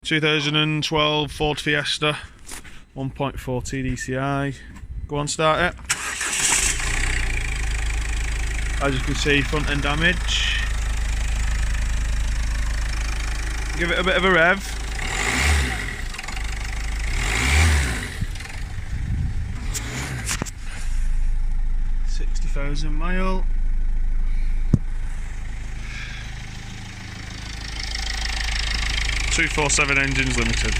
2012 Ford Fiesta 1.4 TDCi. Go on, start it. As you can see, front end damage. Give it a bit of a rev. £60,000 247 Engines Limited.